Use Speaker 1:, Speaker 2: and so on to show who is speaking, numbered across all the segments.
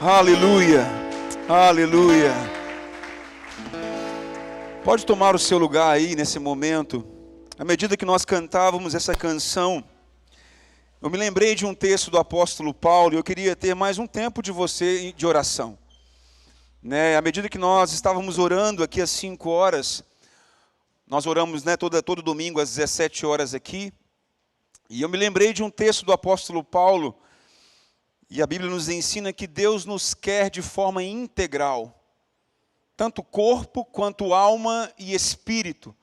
Speaker 1: Aleluia, aleluia. Pode tomar o seu lugar aí nesse momento. À medida que nós cantávamos essa canção, eu me lembrei de um texto do apóstolo Paulo e eu queria ter mais um tempo de você de oração. À medida que nós estávamos orando aqui às 5 horas, nós oramos todo domingo às 17 horas aqui, e eu me lembrei de um texto do apóstolo Paulo, e a Bíblia nos ensina que Deus nos quer de forma integral, tanto corpo quanto alma e espírito,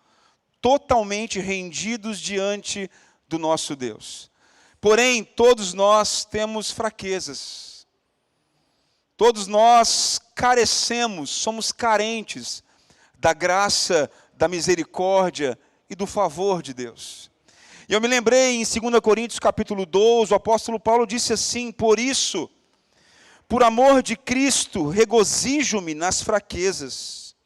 Speaker 1: totalmente rendidos diante do nosso Deus. Porém, todos nós temos fraquezas, todos nós carecemos, somos carentes da graça, da misericórdia e do favor de Deus. E eu me lembrei em 2 Coríntios capítulo 12, o apóstolo Paulo disse assim: por isso, por amor de Cristo, regozijo-me nas fraquezas,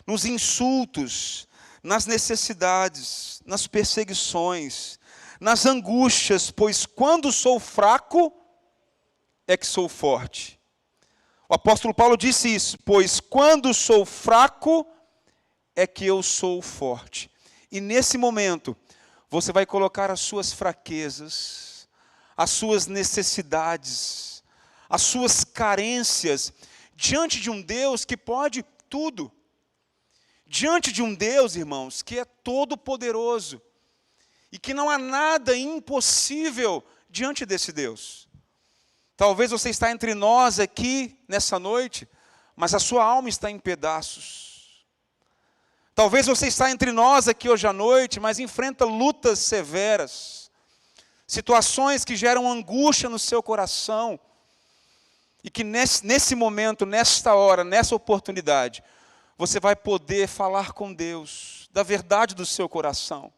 Speaker 1: nos insultos, nas necessidades, nas perseguições, nas angústias, pois quando sou fraco, é que sou forte. O apóstolo Paulo disse isso: pois quando sou fraco, é que eu sou forte. E nesse momento, você vai colocar as suas fraquezas, as suas necessidades, as suas carências, diante de um Deus que pode tudo. Diante de um Deus, irmãos, que é todo poderoso. E que não há nada impossível diante desse Deus. Talvez você está entre nós aqui nessa noite, mas a sua alma está em pedaços. Talvez você está entre nós aqui hoje à noite, mas enfrenta lutas severas, situações que geram angústia no seu coração, e que nesse momento, nesta hora, nessa oportunidade, você vai poder falar com Deus, da verdade do seu coração,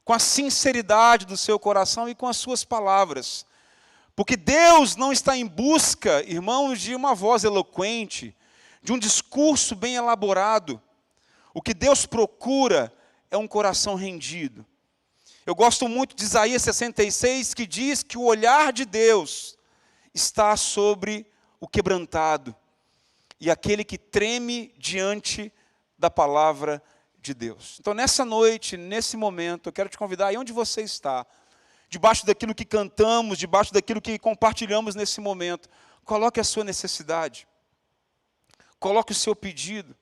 Speaker 1: com a sinceridade do seu coração e com as suas palavras. Porque Deus não está em busca, irmãos, de uma voz eloquente, de um discurso bem elaborado. O que Deus procura é um coração rendido. Eu gosto muito de Isaías 66, que diz que o olhar de Deus está sobre o quebrantado e aquele que treme diante da palavra de Deus. Então, nessa noite, nesse momento, eu quero te convidar, aí onde você está, debaixo daquilo que cantamos, debaixo daquilo que compartilhamos nesse momento, coloque a sua necessidade, coloque o seu pedido.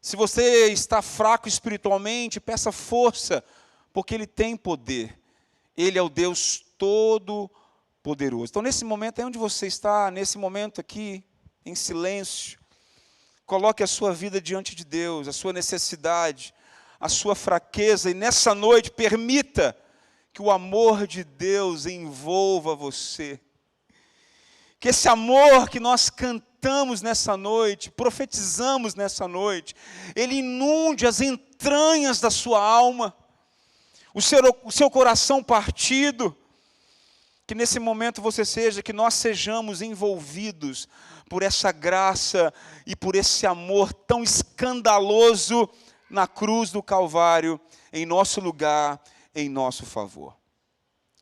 Speaker 1: Se você está fraco espiritualmente, peça força, porque Ele tem poder. Ele é o Deus Todo-Poderoso. Então, nesse momento, aí onde você está, nesse momento aqui, em silêncio, coloque a sua vida diante de Deus, a sua necessidade, a sua fraqueza, e nessa noite, permita que o amor de Deus envolva você. Que esse amor que nós cantamos nessa noite, profetizamos nessa noite, ele inunde as entranhas da sua alma, o seu coração partido, que nesse momento que nós sejamos envolvidos por essa graça e por esse amor tão escandaloso na cruz do Calvário, em nosso lugar, em nosso favor.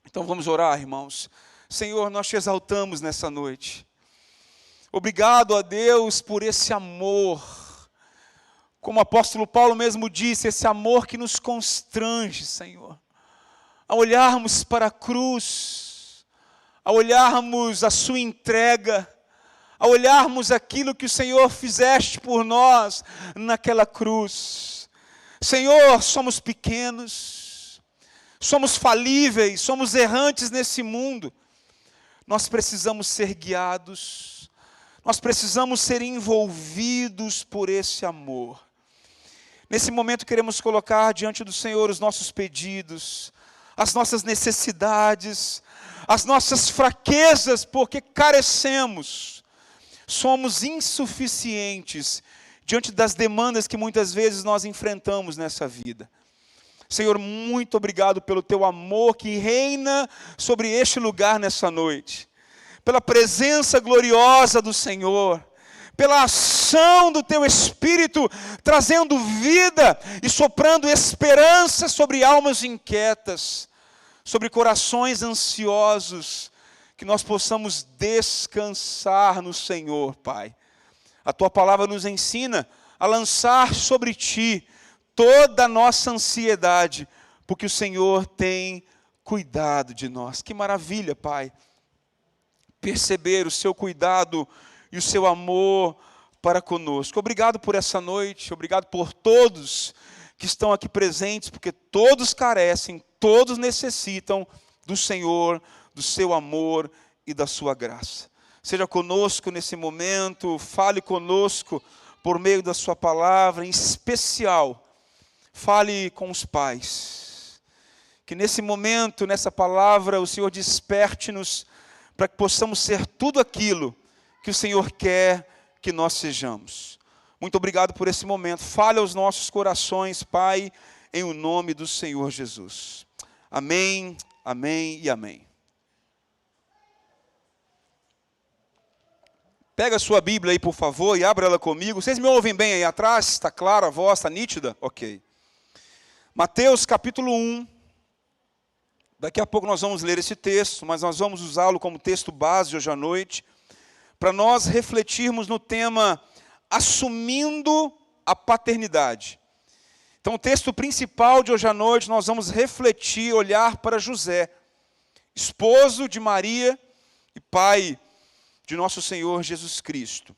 Speaker 1: Então vamos orar, irmãos. Senhor, nós te exaltamos nessa noite. Obrigado a Deus por esse amor. Como o apóstolo Paulo mesmo disse, esse amor que nos constrange, Senhor. A olharmos para a cruz, a olharmos a sua entrega, a olharmos aquilo que o Senhor fizeste por nós naquela cruz. Senhor, somos pequenos, somos falíveis, somos errantes nesse mundo. Nós precisamos ser guiados, nós precisamos ser envolvidos por esse amor. Nesse momento queremos colocar diante do Senhor os nossos pedidos, as nossas necessidades, as nossas fraquezas, porque carecemos, somos insuficientes diante das demandas que muitas vezes nós enfrentamos nessa vida. Senhor, muito obrigado pelo teu amor que reina sobre este lugar nessa noite. Pela presença gloriosa do Senhor. Pela ação do teu Espírito, trazendo vida e soprando esperança sobre almas inquietas. Sobre corações ansiosos que nós possamos descansar no Senhor, Pai. A Tua palavra nos ensina a lançar sobre Ti toda a nossa ansiedade, porque o Senhor tem cuidado de nós. Que maravilha, Pai, perceber o Seu cuidado e o Seu amor para conosco. Obrigado por essa noite, obrigado por todos que estão aqui presentes, porque todos carecem, todos necessitam do Senhor, do Seu amor e da Sua graça. Seja conosco nesse momento, fale conosco por meio da Sua palavra, em especial, fale com os pais. Que nesse momento, nessa palavra, o Senhor desperte-nos para que possamos ser tudo aquilo que o Senhor quer que nós sejamos. Muito obrigado por esse momento. Fale aos nossos corações, Pai, em o nome do Senhor Jesus. Amém, amém e amém. Pega a sua Bíblia aí, por favor, e abra ela comigo. Vocês me ouvem bem aí atrás? Está clara a voz? Está nítida? Ok. Mateus capítulo 1. Daqui a pouco nós vamos ler esse texto, mas nós vamos usá-lo como texto base hoje à noite, para nós refletirmos no tema assumindo a paternidade. Então o texto principal de hoje à noite, nós vamos refletir, olhar para José, esposo de Maria e pai de nosso Senhor Jesus Cristo.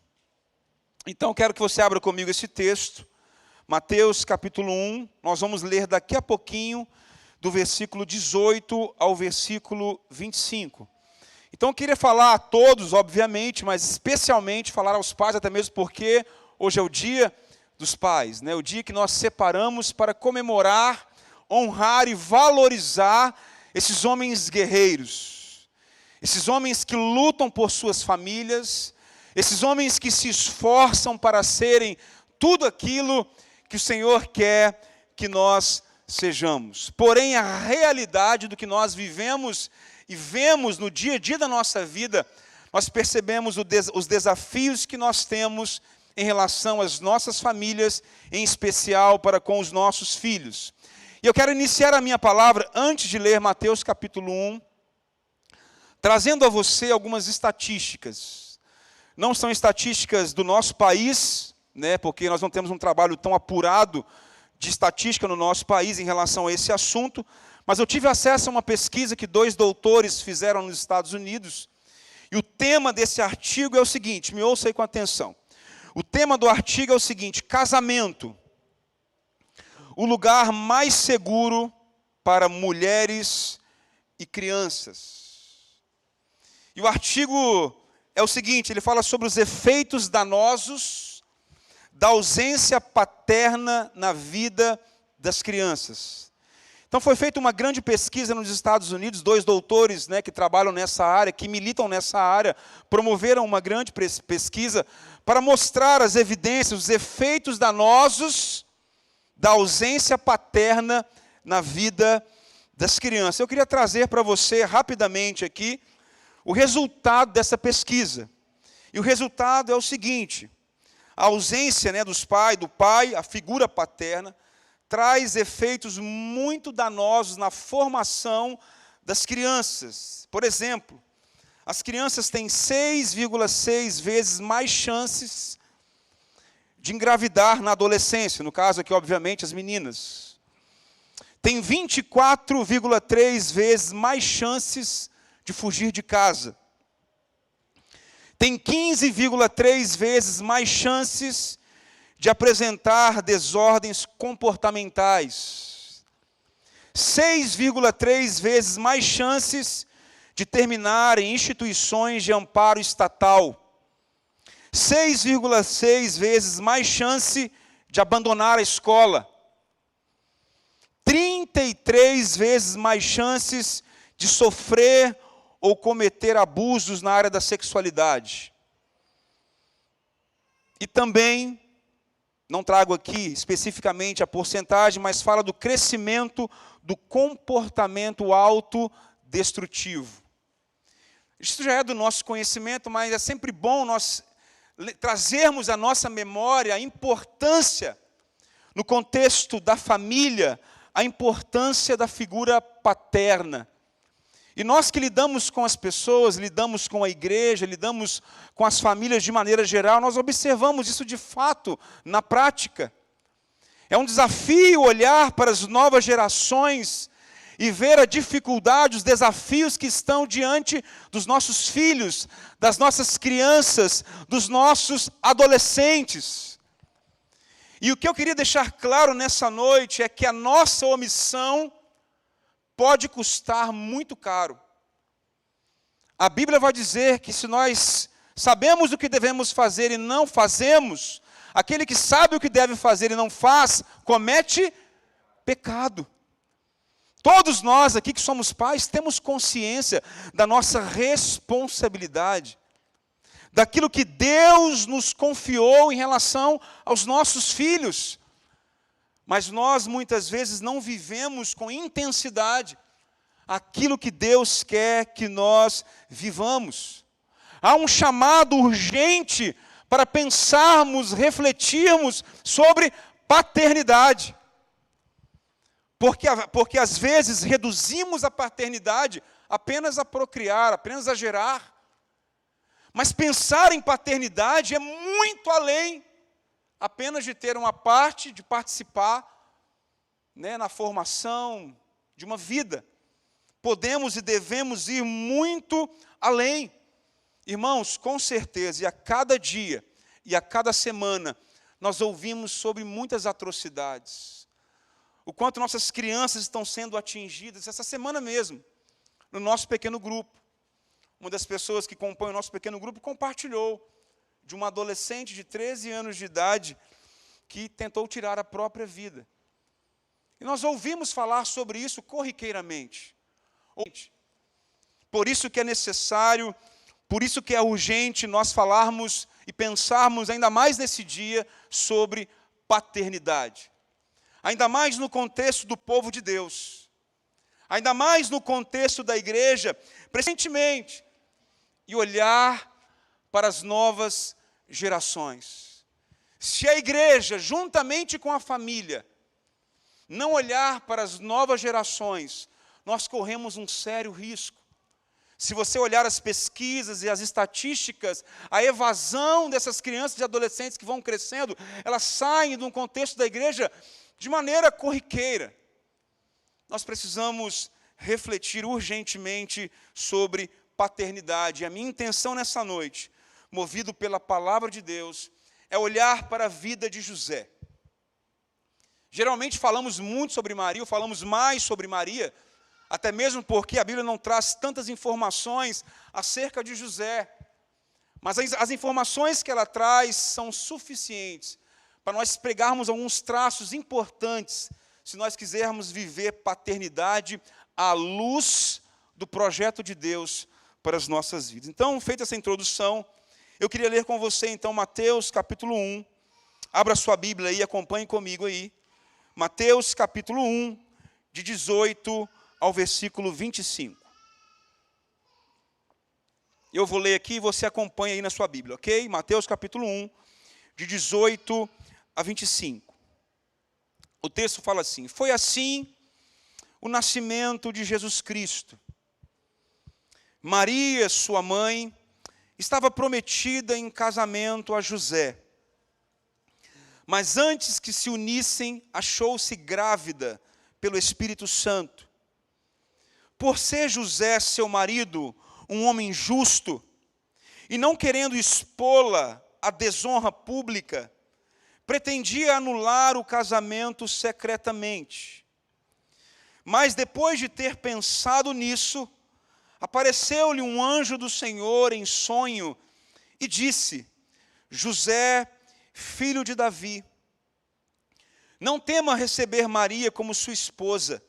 Speaker 1: Então quero que você abra comigo esse texto, Mateus capítulo 1, nós vamos ler daqui a pouquinho, do versículo 18 ao versículo 25. Então eu queria falar a todos, obviamente, mas especialmente falar aos pais, até mesmo porque hoje é o dia dos pais, né? O dia que nós separamos para comemorar, honrar e valorizar esses homens guerreiros, esses homens que lutam por suas famílias, esses homens que se esforçam para serem tudo aquilo que o Senhor quer que nós sejamos. Porém, a realidade do que nós vivemos e vemos no dia a dia da nossa vida, nós percebemos os desafios que nós temos em relação às nossas famílias, em especial para com os nossos filhos. E eu quero iniciar a minha palavra, antes de ler Mateus capítulo 1, trazendo a você algumas estatísticas. Não são estatísticas do nosso país, né, porque nós não temos um trabalho tão apurado de estatística no nosso país em relação a esse assunto, mas eu tive acesso a uma pesquisa que 2 doutores fizeram nos Estados Unidos, e o tema desse artigo é o seguinte, me ouça aí com atenção. O tema do artigo é o seguinte: casamento, o lugar mais seguro para mulheres e crianças. E o artigo é o seguinte, ele fala sobre os efeitos danosos da ausência paterna na vida das crianças. Então foi feita uma grande pesquisa nos Estados Unidos, 2 doutores, né, que trabalham nessa área, que militam nessa área, promoveram uma grande pesquisa para mostrar as evidências, os efeitos danosos da ausência paterna na vida das crianças. Eu queria trazer para você rapidamente aqui o resultado dessa pesquisa. E o resultado é o seguinte: a ausência, né, do pai, a figura paterna, traz efeitos muito danosos na formação das crianças. Por exemplo, as crianças têm 6,6 vezes mais chances de engravidar na adolescência, no caso aqui, obviamente, as meninas. Tem 24,3 vezes mais chances de fugir de casa. Tem 15,3 vezes mais chances de apresentar desordens comportamentais. 6,3 vezes mais chances de terminar em instituições de amparo estatal. 6,6 vezes mais chance de abandonar a escola. 33 vezes mais chances de sofrer ou cometer abusos na área da sexualidade. E também, não trago aqui especificamente a porcentagem, mas fala do crescimento do comportamento autodestrutivo. Isso já é do nosso conhecimento, mas é sempre bom nós trazermos à nossa memória a importância, no contexto da família, a importância da figura paterna. E nós que lidamos com as pessoas, lidamos com a igreja, lidamos com as famílias de maneira geral, nós observamos isso de fato na prática. É um desafio olhar para as novas gerações e ver a dificuldade, os desafios que estão diante dos nossos filhos, das nossas crianças, dos nossos adolescentes. E o que eu queria deixar claro nessa noite é que a nossa omissão pode custar muito caro. A Bíblia vai dizer que se nós sabemos o que devemos fazer e não fazemos, aquele que sabe o que deve fazer e não faz, comete pecado. Todos nós aqui que somos pais temos consciência da nossa responsabilidade, daquilo que Deus nos confiou em relação aos nossos filhos. Mas nós muitas vezes não vivemos com intensidade aquilo que Deus quer que nós vivamos. Há um chamado urgente para pensarmos, refletirmos sobre paternidade. Porque às vezes reduzimos a paternidade apenas a procriar, apenas a gerar. Mas pensar em paternidade é muito além apenas de ter uma parte, de participar, na formação de uma vida. Podemos e devemos ir muito além. Irmãos, com certeza, e a cada dia, e a cada semana, nós ouvimos sobre muitas atrocidades. O quanto nossas crianças estão sendo atingidas, essa semana mesmo, no nosso pequeno grupo. Uma das pessoas que compõem o nosso pequeno grupo compartilhou de uma adolescente de 13 anos de idade que tentou tirar a própria vida. E nós ouvimos falar sobre isso corriqueiramente. Por isso que é necessário, por isso que é urgente nós falarmos e pensarmos ainda mais nesse dia sobre paternidade. Ainda mais no contexto do povo de Deus. Ainda mais no contexto da igreja, presentemente. E olhar para as novas gerações. Se a igreja, juntamente com a família, não olhar para as novas gerações, nós corremos um sério risco. Se você olhar as pesquisas e as estatísticas, a evasão dessas crianças e adolescentes que vão crescendo, elas saem de um contexto da igreja de maneira corriqueira. Nós precisamos refletir urgentemente sobre paternidade. A minha intenção nessa noite, movido pela palavra de Deus, é olhar para a vida de José. Geralmente falamos muito sobre Maria, ou falamos mais sobre Maria, até mesmo porque a Bíblia não traz tantas informações acerca de José. Mas as informações que ela traz são suficientes para nós pegarmos alguns traços importantes, se nós quisermos viver paternidade à luz do projeto de Deus para as nossas vidas. Então, feita essa introdução, eu queria ler com você, então, Mateus capítulo 1. Abra sua Bíblia aí, acompanhe comigo aí. Mateus capítulo 1, de 18 ao versículo 25. Eu vou ler aqui e você acompanha aí na sua Bíblia, ok? Mateus capítulo 1, de 18 a 25. O texto fala assim: foi assim o nascimento de Jesus Cristo. Maria, sua mãe, estava prometida em casamento a José. Mas antes que se unissem, achou-se grávida pelo Espírito Santo. Por ser José, seu marido, um homem justo, e não querendo expô-la à desonra pública, pretendia anular o casamento secretamente. Mas depois de ter pensado nisso, apareceu-lhe um anjo do Senhor em sonho e disse: José, filho de Davi, não tema receber Maria como sua esposa,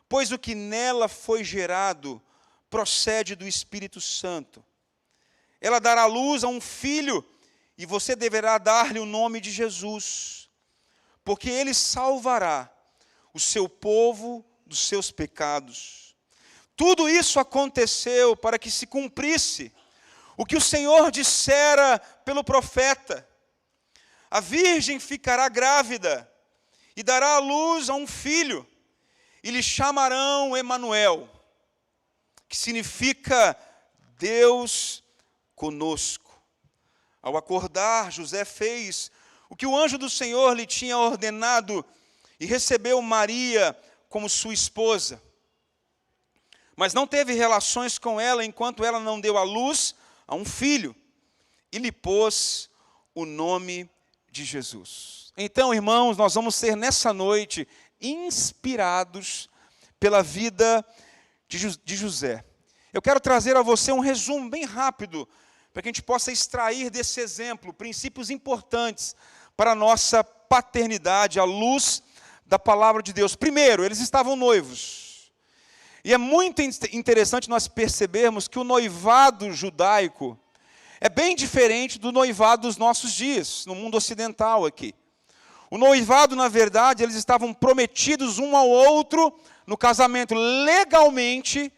Speaker 1: pois o que nela foi gerado procede do Espírito Santo. Ela dará luz a um filho e você deverá dar-lhe o nome de Jesus, porque ele salvará o seu povo dos seus pecados. Tudo isso aconteceu para que se cumprisse o que o Senhor dissera pelo profeta: a virgem ficará grávida e dará à luz a um filho, e lhe chamarão Emanuel. que significa Deus conosco. Ao acordar, José fez o que o anjo do Senhor lhe tinha ordenado e recebeu Maria como sua esposa. Mas não teve relações com ela enquanto ela não deu à luz a um filho e lhe pôs o nome de Jesus. Então, irmãos, nós vamos ser nessa noite inspirados pela vida de José. Eu quero trazer a você um resumo bem rápido, para que a gente possa extrair desse exemplo princípios importantes para a nossa paternidade, à luz da palavra de Deus. Primeiro, eles estavam noivos. E é muito interessante nós percebermos que o noivado judaico é bem diferente do noivado dos nossos dias, no mundo ocidental aqui. O noivado, na verdade, eles estavam prometidos um ao outro no casamento. Legalmente,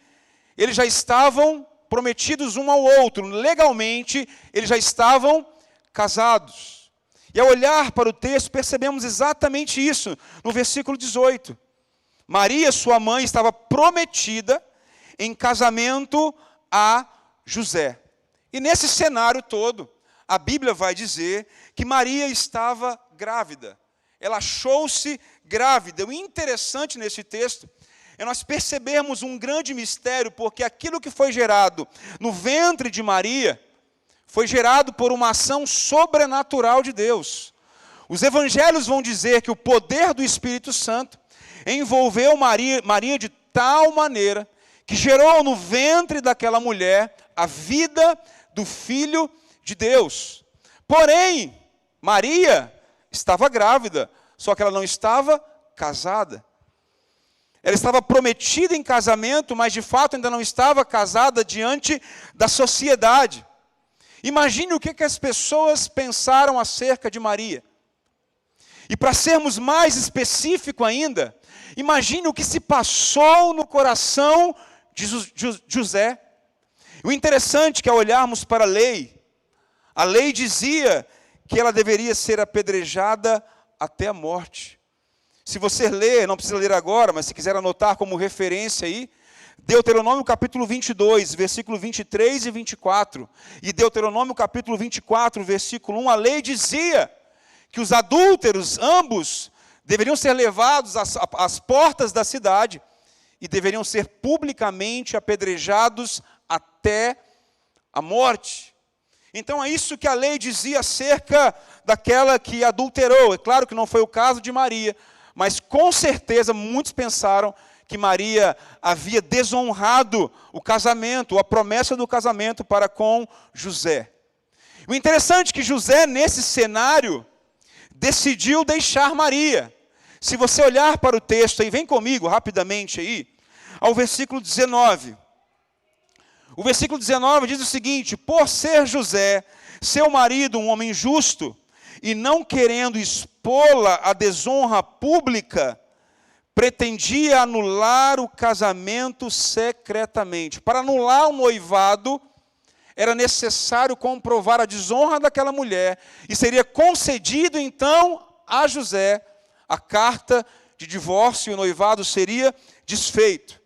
Speaker 1: eles já estavam prometidos um ao outro. Legalmente, eles já estavam casados. E ao olhar para o texto, percebemos exatamente isso no versículo 18. Maria, sua mãe, estava prometida em casamento a José. E nesse cenário todo, a Bíblia vai dizer que Maria estava grávida. Ela achou-se grávida. O interessante nesse texto é nós percebermos um grande mistério, porque aquilo que foi gerado no ventre de Maria foi gerado por uma ação sobrenatural de Deus. Os evangelhos vão dizer que o poder do Espírito Santo envolveu Maria de tal maneira que gerou no ventre daquela mulher a vida do Filho de Deus. Porém, Maria estava grávida, só que ela não estava casada. Ela estava prometida em casamento, mas de fato ainda não estava casada diante da sociedade. Imagine o que as pessoas pensaram acerca de Maria. E para sermos mais específicos ainda, imagine o que se passou no coração de José. O interessante é que ao olharmos para a lei dizia que ela deveria ser apedrejada até a morte. Se você ler, não precisa ler agora, mas se quiser anotar como referência aí, Deuteronômio capítulo 22, versículo 23 e 24, e Deuteronômio capítulo 24, versículo 1, a lei dizia que os adúlteros, ambos, deveriam ser levados às portas da cidade e deveriam ser publicamente apedrejados até a morte. Então é isso que a lei dizia acerca daquela que adulterou. É claro que não foi o caso de Maria, mas com certeza muitos pensaram que Maria havia desonrado o casamento, a promessa do casamento para com José. O interessante é que José, nesse cenário, decidiu deixar Maria. Se você olhar para o texto aí, vem comigo rapidamente aí, ao versículo 19. O versículo 19 diz o seguinte: por ser José, seu marido, um homem justo, e não querendo expô-la à desonra pública, pretendia anular o casamento secretamente. Para anular o noivado, era necessário comprovar a desonra daquela mulher, e seria concedido então a José a carta de divórcio, e o noivado seria desfeito.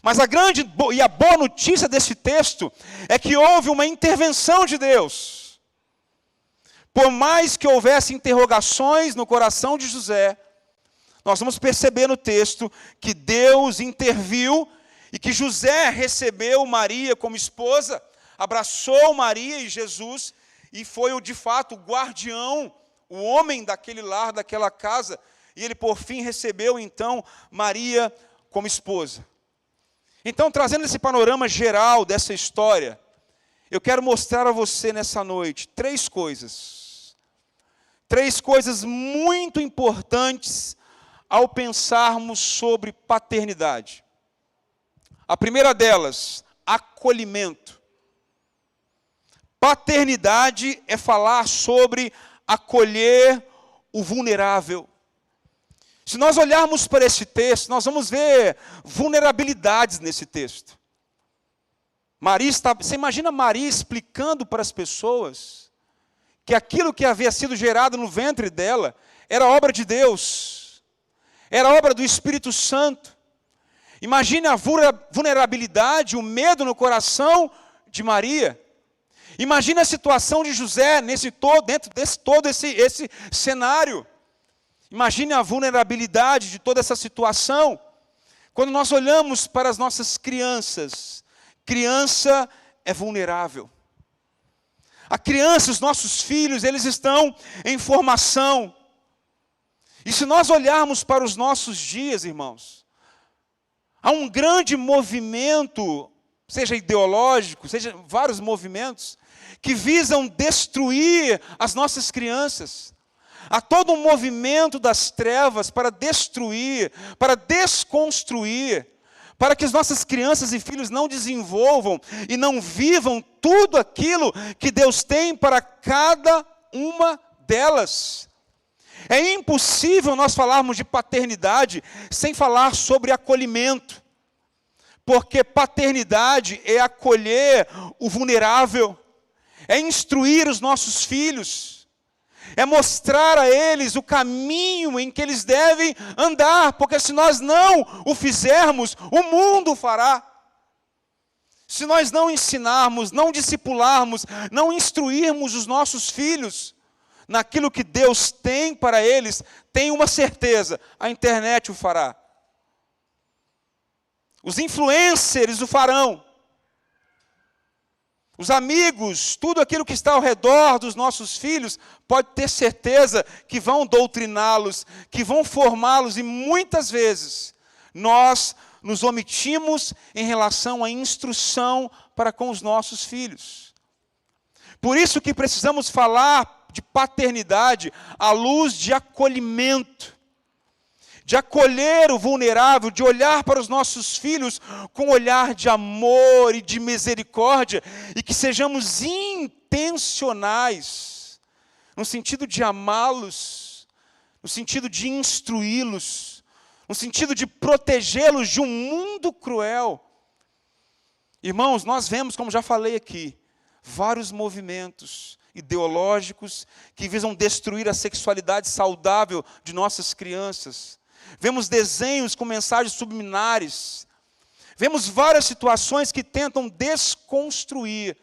Speaker 1: Mas a grande e a boa notícia desse texto é que houve uma intervenção de Deus. Por mais que houvesse interrogações no coração de José, nós vamos perceber no texto que Deus interviu e que José recebeu Maria como esposa, abraçou Maria e Jesus e foi de fato o guardião, o homem daquele lar, daquela casa, e ele por fim recebeu então Maria como esposa. Então, trazendo esse panorama geral dessa história, eu quero mostrar a você nessa noite três coisas muito importantes ao pensarmos sobre paternidade. A primeira delas, acolhimento. Paternidade é falar sobre acolher o vulnerável. Se nós olharmos para esse texto, nós vamos ver vulnerabilidades nesse texto. Você imagina Maria explicando para as pessoas que aquilo que havia sido gerado no ventre dela era obra de Deus, era obra do Espírito Santo. Imagine a vulnerabilidade, o medo no coração de Maria. Imagine a situação de José dentro desse todo esse cenário. Imagine a vulnerabilidade de toda essa situação. Quando nós olhamos para as nossas crianças, criança é vulnerável. A criança, os nossos filhos, eles estão em formação. E se nós olharmos para os nossos dias, irmãos, há um grande movimento, seja ideológico, seja vários movimentos, que visam destruir as nossas crianças. Há todo um movimento das trevas para destruir, para desconstruir, para que as nossas crianças e filhos não desenvolvam e não vivam tudo aquilo que Deus tem para cada uma delas. É impossível nós falarmos de paternidade sem falar sobre acolhimento, porque paternidade é acolher o vulnerável, é instruir os nossos filhos, é mostrar a eles o caminho em que eles devem andar, porque se nós não o fizermos, o mundo o fará. Se nós não ensinarmos, não discipularmos, não instruirmos os nossos filhos naquilo que Deus tem para eles, tem uma certeza, a internet o fará. Os influencers o farão. Os amigos, tudo aquilo que está ao redor dos nossos filhos, pode ter certeza que vão doutriná-los, que vão formá-los, e muitas vezes nós nos omitimos em relação à instrução para com os nossos filhos. Por isso que precisamos falar de paternidade à luz de acolhimento, de acolher o vulnerável, de olhar para os nossos filhos com um olhar de amor e de misericórdia, e que sejamos intencionais, no sentido de amá-los, no sentido de instruí-los, no sentido de protegê-los de um mundo cruel. Irmãos, nós vemos, como já falei aqui, vários movimentos ideológicos que visam destruir a sexualidade saudável de nossas crianças. Vemos desenhos com mensagens subliminares. Vemos várias situações que tentam desconstruir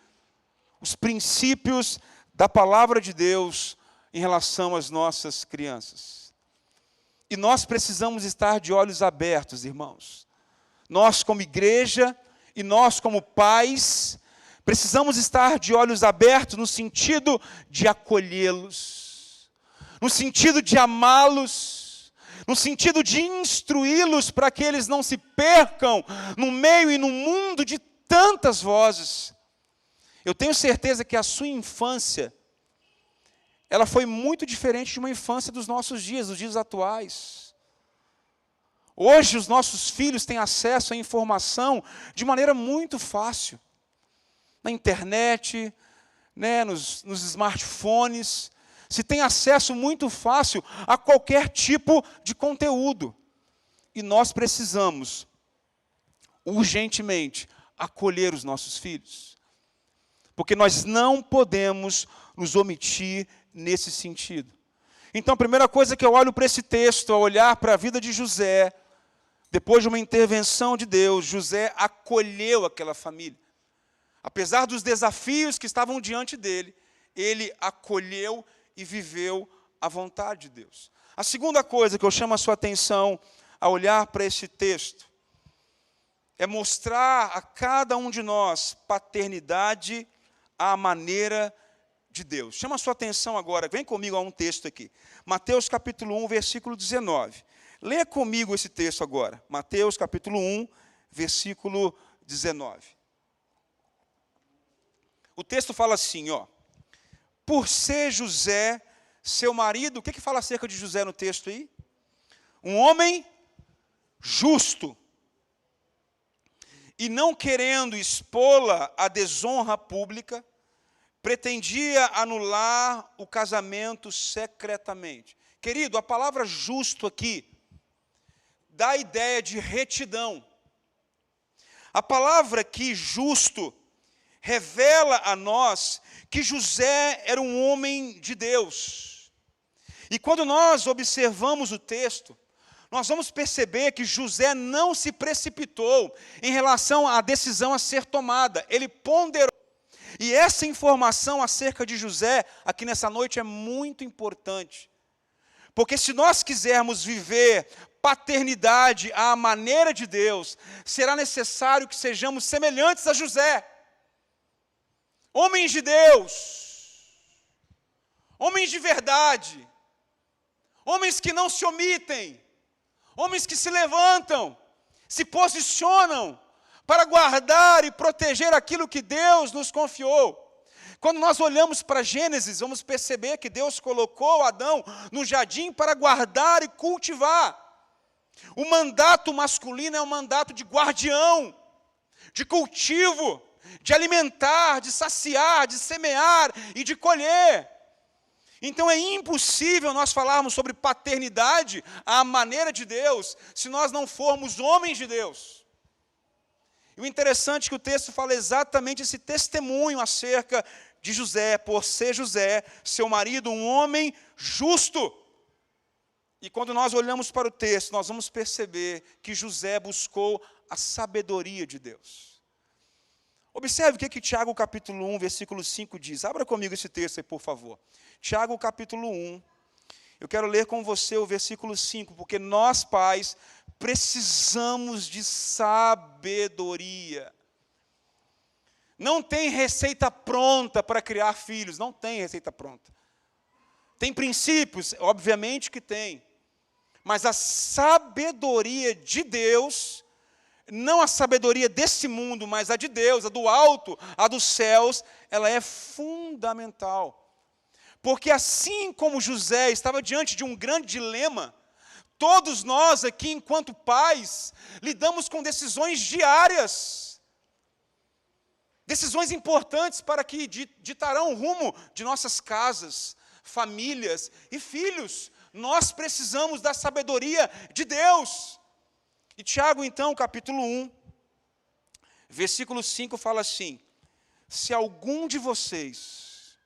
Speaker 1: os princípios da palavra de Deus em relação às nossas crianças. E nós precisamos estar de olhos abertos, irmãos. Nós como igreja e nós como pais, precisamos estar de olhos abertos no sentido de acolhê-los, no sentido de amá-los, no sentido de instruí-los para que eles não se percam no meio e no mundo de tantas vozes. Eu tenho certeza que a sua infância, ela foi muito diferente de uma infância dos nossos dias, dos dias atuais. Hoje os nossos filhos têm acesso à informação de maneira muito fácil. Na internet, nos smartphones, se tem acesso muito fácil a qualquer tipo de conteúdo. E nós precisamos, urgentemente, acolher os nossos filhos. Porque nós não podemos nos omitir nesse sentido. Então, a primeira coisa que eu olho para esse texto, ao olhar para a vida de José, depois de uma intervenção de Deus, José acolheu aquela família. Apesar dos desafios que estavam diante dele, ele acolheu e viveu a vontade de Deus. A segunda coisa que eu chamo a sua atenção ao olhar para esse texto é mostrar a cada um de nós paternidade à maneira de Deus. Chama a sua atenção agora, vem comigo a um texto aqui. Mateus capítulo 1, versículo 19. Leia comigo esse texto agora. Mateus capítulo 1, versículo 19. O texto fala assim, por ser José, seu marido, o que fala acerca de José no texto aí? Um homem justo, e não querendo expô-la à desonra pública, pretendia anular o casamento secretamente. Querido, a palavra justo aqui dá a ideia de retidão. A palavra aqui, justo, revela a nós que José era um homem de Deus. E quando nós observamos o texto, nós vamos perceber que José não se precipitou em relação à decisão a ser tomada. Ele ponderou. E essa informação acerca de José, aqui nessa noite, é muito importante. Porque se nós quisermos viver paternidade à maneira de Deus, será necessário que sejamos semelhantes a José. Homens de Deus, homens de verdade, homens que não se omitem, homens que se levantam, se posicionam para guardar e proteger aquilo que Deus nos confiou. Quando nós olhamos para Gênesis, vamos perceber que Deus colocou Adão no jardim para guardar e cultivar. O mandato masculino é um mandato de guardião, de cultivo, de alimentar, de saciar, de semear e de colher. Então é impossível nós falarmos sobre paternidade à maneira de Deus, se nós não formos homens de Deus. E o interessante é que o texto fala exatamente esse testemunho acerca de José, por ser José, seu marido, um homem justo. E quando nós olhamos para o texto, nós vamos perceber que José buscou a sabedoria de Deus. Observe o que Tiago capítulo 1, versículo 5 diz. Abra comigo esse texto aí, por favor. Tiago capítulo 1, eu quero ler com você o versículo 5, porque nós, pais, precisamos de sabedoria. Não tem receita pronta para criar filhos, não tem receita pronta. Tem princípios, obviamente que tem, mas a sabedoria de Deus, não a sabedoria desse mundo, mas a de Deus, a do alto, a dos céus, ela é fundamental. Porque assim como José estava diante de um grande dilema, todos nós aqui, enquanto pais, lidamos com decisões diárias. Decisões importantes para que ditarão o rumo de nossas casas, famílias e filhos. Nós precisamos da sabedoria de Deus. E Tiago, então, capítulo 1, versículo 5, fala assim: se algum de vocês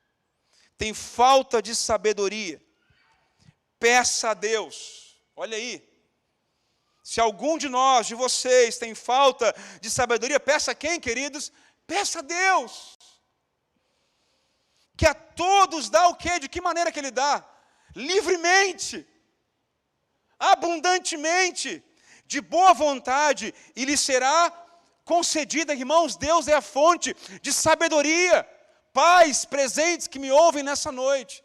Speaker 1: tem falta de sabedoria, peça a Deus. Olha aí. Se algum de nós, de vocês, tem falta de sabedoria, peça a quem, queridos? Peça a Deus. Que a todos dá o quê? De que maneira que Ele dá? Livremente, abundantemente, de boa vontade, e lhe será concedida. Irmãos, Deus é a fonte de sabedoria. Pais presentes que me ouvem nessa noite,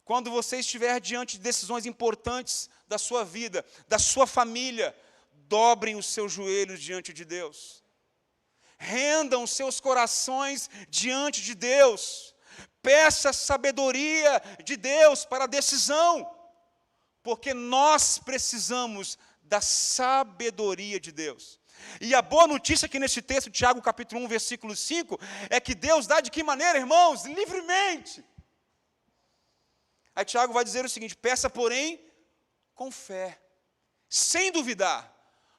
Speaker 1: quando você estiver diante de decisões importantes da sua vida, da sua família, dobrem os seus joelhos diante de Deus. Rendam seus corações diante de Deus. Peça sabedoria de Deus para a decisão, porque nós precisamos da sabedoria de Deus. E a boa notícia aqui nesse texto, Tiago capítulo 1, versículo 5, é que Deus dá de que maneira, irmãos? Livremente. Aí Tiago vai dizer o seguinte: peça, porém, com fé, sem duvidar,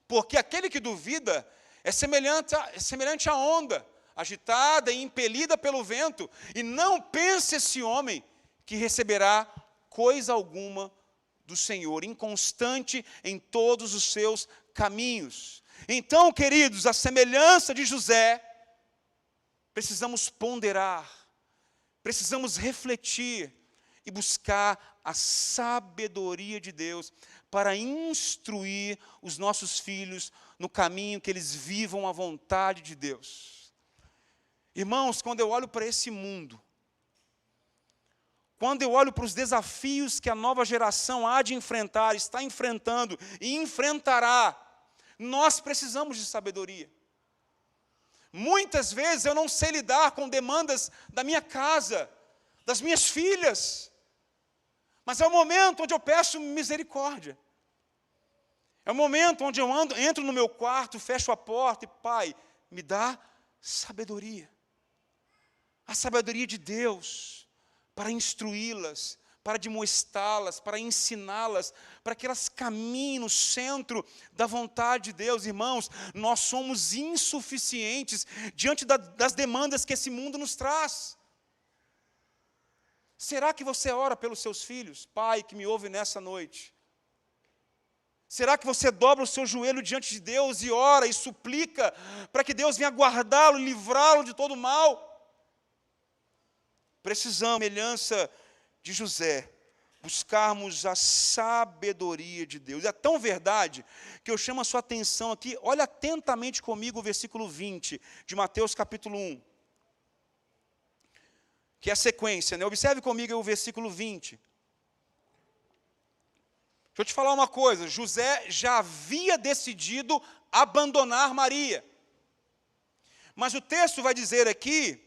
Speaker 1: porque aquele que duvida é semelhante à onda, agitada e impelida pelo vento, e não pense esse homem que receberá coisa alguma do Senhor, inconstante em todos os seus caminhos. Então, queridos, a semelhança de José, precisamos ponderar, precisamos refletir e buscar a sabedoria de Deus para instruir os nossos filhos no caminho que eles vivam a vontade de Deus. Irmãos, quando eu olho para esse mundo, quando eu olho para os desafios que a nova geração há de enfrentar, está enfrentando e enfrentará, nós precisamos de sabedoria. Muitas vezes eu não sei lidar com demandas da minha casa, das minhas filhas, mas é o momento onde eu peço misericórdia. É o momento onde eu entro no meu quarto, fecho a porta e, Pai, me dá sabedoria. A sabedoria de Deus para instruí-las, para admoestá-las, para ensiná-las, para que elas caminhem no centro da vontade de Deus. Irmãos, nós somos insuficientes diante das demandas que esse mundo nos traz. Será que você ora pelos seus filhos? Pai, que me ouve nessa noite. Será que você dobra o seu joelho diante de Deus e ora e suplica para que Deus venha guardá-lo, livrá-lo de todo mal? Precisamos, semelhança de José, buscarmos a sabedoria de Deus. É tão verdade que eu chamo a sua atenção aqui, olha atentamente comigo o versículo 20 de Mateus capítulo 1. Que é a sequência, né? Observe comigo o versículo 20. Deixa eu te falar uma coisa, José já havia decidido abandonar Maria. Mas o texto vai dizer aqui,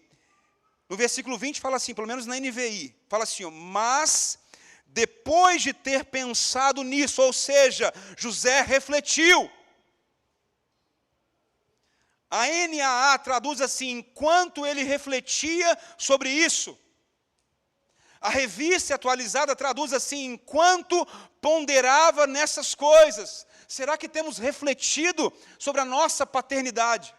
Speaker 1: no versículo 20, fala assim, pelo menos na NVI, fala assim, mas depois de ter pensado nisso, ou seja, José refletiu. A NAA traduz assim, enquanto ele refletia sobre isso. A revista atualizada traduz assim, enquanto ponderava nessas coisas. Será que temos refletido sobre a nossa paternidade?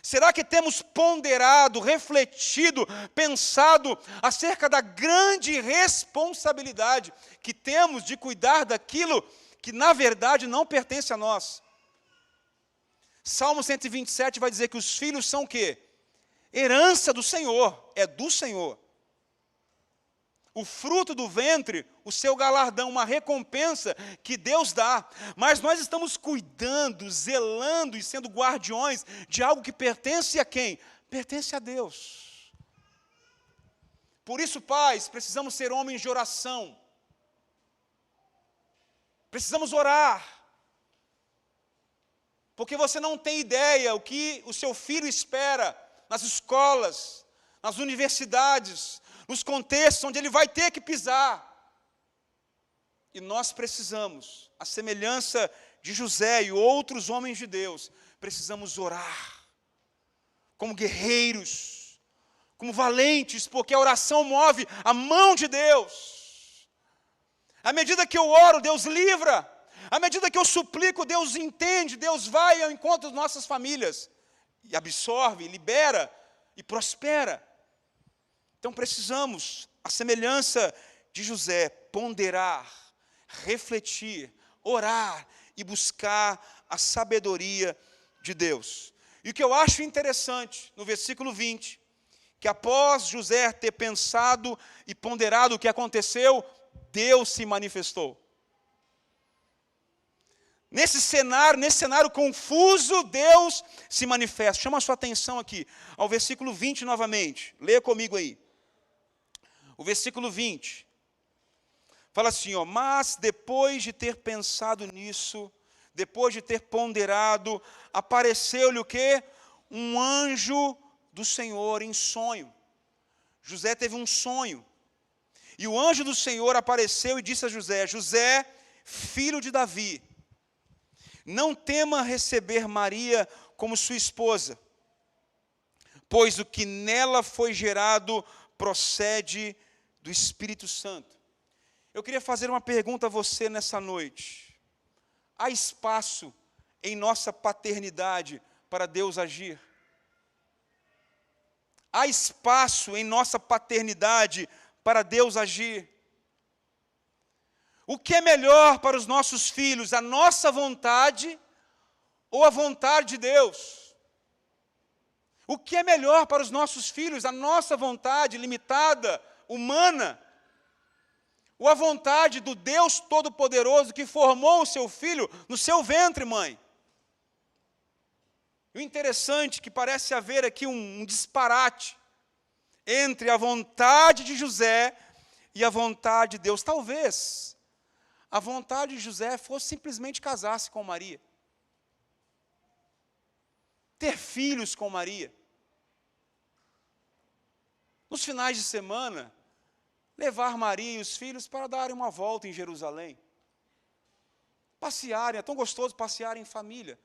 Speaker 1: Será que temos ponderado, refletido, pensado acerca da grande responsabilidade que temos de cuidar daquilo que na verdade não pertence a nós? Salmo 127 vai dizer que os filhos são o quê? Herança do Senhor, é do Senhor. O fruto do ventre, o seu galardão, uma recompensa que Deus dá. Mas nós estamos cuidando, zelando e sendo guardiões de algo que pertence a quem? Pertence a Deus. Por isso, pais, precisamos ser homens de oração. Precisamos orar. Porque você não tem ideia o que o seu filho espera nas escolas, nas universidades, nos contextos onde ele vai ter que pisar. E nós precisamos, à semelhança de José e outros homens de Deus, precisamos orar, como guerreiros, como valentes, porque a oração move a mão de Deus. À medida que eu oro, Deus livra. À medida que eu suplico, Deus entende, Deus vai ao encontro das nossas famílias, e absorve, libera e prospera. Então precisamos, à semelhança de José, ponderar, refletir, orar e buscar a sabedoria de Deus. E o que eu acho interessante, no versículo 20, que após José ter pensado e ponderado o que aconteceu, Deus se manifestou. Nesse cenário confuso, Deus se manifesta. Chama a sua atenção aqui, ao versículo 20 novamente. Leia comigo aí. O versículo 20. Fala assim, ó, mas depois de ter pensado nisso, depois de ter ponderado, apareceu-lhe o quê? Um anjo do Senhor em sonho. José teve um sonho. E o anjo do Senhor apareceu e disse a José, José, filho de Davi, não tema receber Maria como sua esposa, pois o que nela foi gerado procede do Espírito Santo. Eu queria fazer uma pergunta a você nessa noite. Há espaço em nossa paternidade para Deus agir? Há espaço em nossa paternidade para Deus agir? O que é melhor para os nossos filhos, a nossa vontade ou a vontade de Deus? O que é melhor para os nossos filhos, a nossa vontade limitada, humana, ou a vontade do Deus Todo-Poderoso que formou o seu filho no seu ventre, mãe? O interessante é que parece haver aqui um disparate entre a vontade de José e a vontade de Deus. Talvez a vontade de José fosse simplesmente casar-se com Maria, ter filhos com Maria. Nos finais de semana, levar Maria e os filhos para darem uma volta em Jerusalém. Passearem, é tão gostoso passear em família.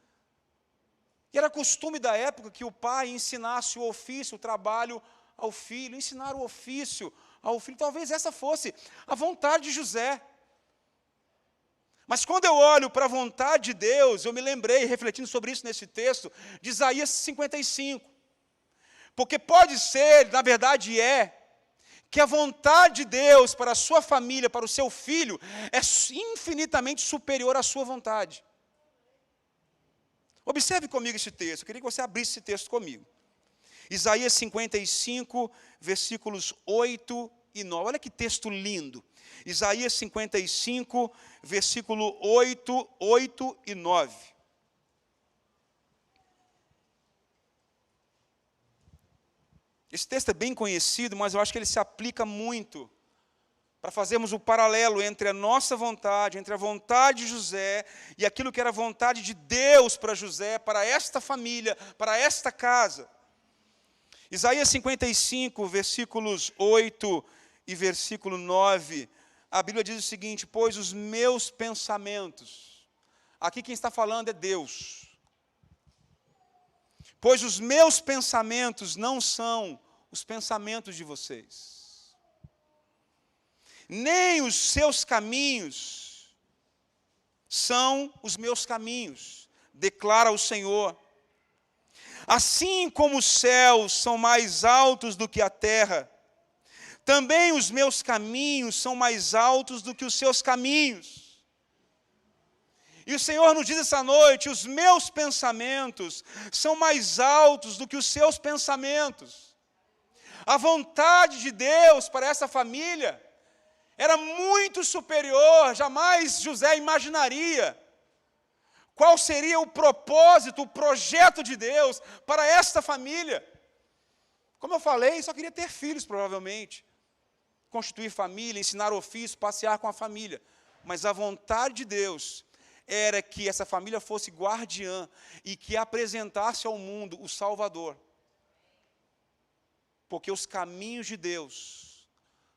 Speaker 1: E era costume da época que o pai ensinasse o ofício, o trabalho ao filho, ensinar o ofício ao filho. Talvez essa fosse a vontade de José. Mas quando eu olho para a vontade de Deus, eu me lembrei, refletindo sobre isso nesse texto, de Isaías 55. Porque pode ser, na verdade que a vontade de Deus para a sua família, para o seu filho, é infinitamente superior à sua vontade. Observe comigo esse texto, eu queria que você abrisse esse texto comigo. Isaías 55, versículos 8 e 9. Olha que texto lindo. Isaías 55, versículo 8 e 9. Esse texto é bem conhecido, mas eu acho que ele se aplica muito para fazermos o paralelo entre a nossa vontade, entre a vontade de José e aquilo que era a vontade de Deus para José, para esta família, para esta casa. Isaías 55, versículos 8 e versículo 9, a Bíblia diz o seguinte: pois os meus pensamentos, aqui quem está falando é Deus, pois os meus pensamentos não são os pensamentos de vocês, nem os seus caminhos são os meus caminhos, declara o Senhor. Assim como os céus são mais altos do que a terra, também os meus caminhos são mais altos do que os seus caminhos. E o Senhor nos diz essa noite: os meus pensamentos são mais altos do que os seus pensamentos. A vontade de Deus para essa família era muito superior, jamais José imaginaria qual seria o propósito, o projeto de Deus para esta família. Como eu falei, só queria ter filhos, provavelmente. Constituir família, ensinar ofício, passear com a família. Mas a vontade de Deus era que essa família fosse guardiã e que apresentasse ao mundo o Salvador. Porque os caminhos de Deus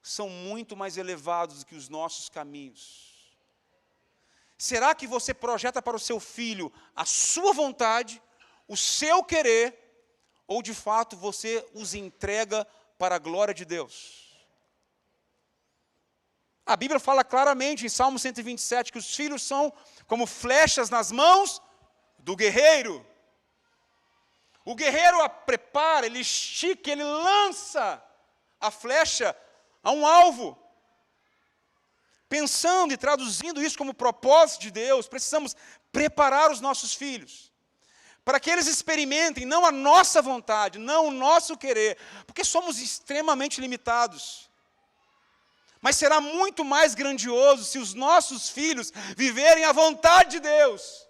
Speaker 1: são muito mais elevados do que os nossos caminhos. Será que você projeta para o seu filho a sua vontade, o seu querer, ou de fato você os entrega para a glória de Deus? A Bíblia fala claramente em Salmo 127 que os filhos são como flechas nas mãos do guerreiro. O guerreiro a prepara, ele estica, ele lança a flecha a um alvo. Pensando e traduzindo isso como propósito de Deus, precisamos preparar os nossos filhos para que eles experimentem não a nossa vontade, não o nosso querer, porque somos extremamente limitados. Mas será muito mais grandioso se os nossos filhos viverem a vontade de Deus,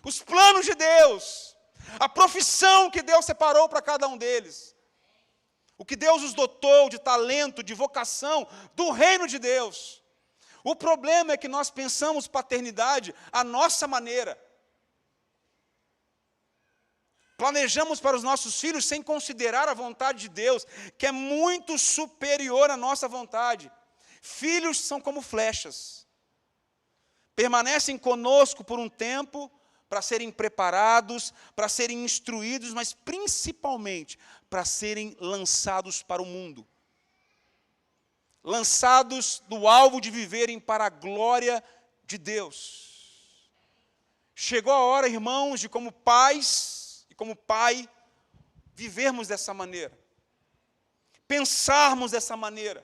Speaker 1: os planos de Deus, a profissão que Deus separou para cada um deles, o que Deus os dotou de talento, de vocação, do reino de Deus. O problema é que nós pensamos paternidade à nossa maneira. Planejamos para os nossos filhos sem considerar a vontade de Deus, que é muito superior à nossa vontade. Filhos são como flechas. Permanecem conosco por um tempo, para serem preparados, para serem instruídos, mas principalmente para serem lançados para o mundo. Lançados do alvo de viverem para a glória de Deus. Chegou a hora, irmãos, de como pais e como pai, vivermos dessa maneira. Pensarmos dessa maneira.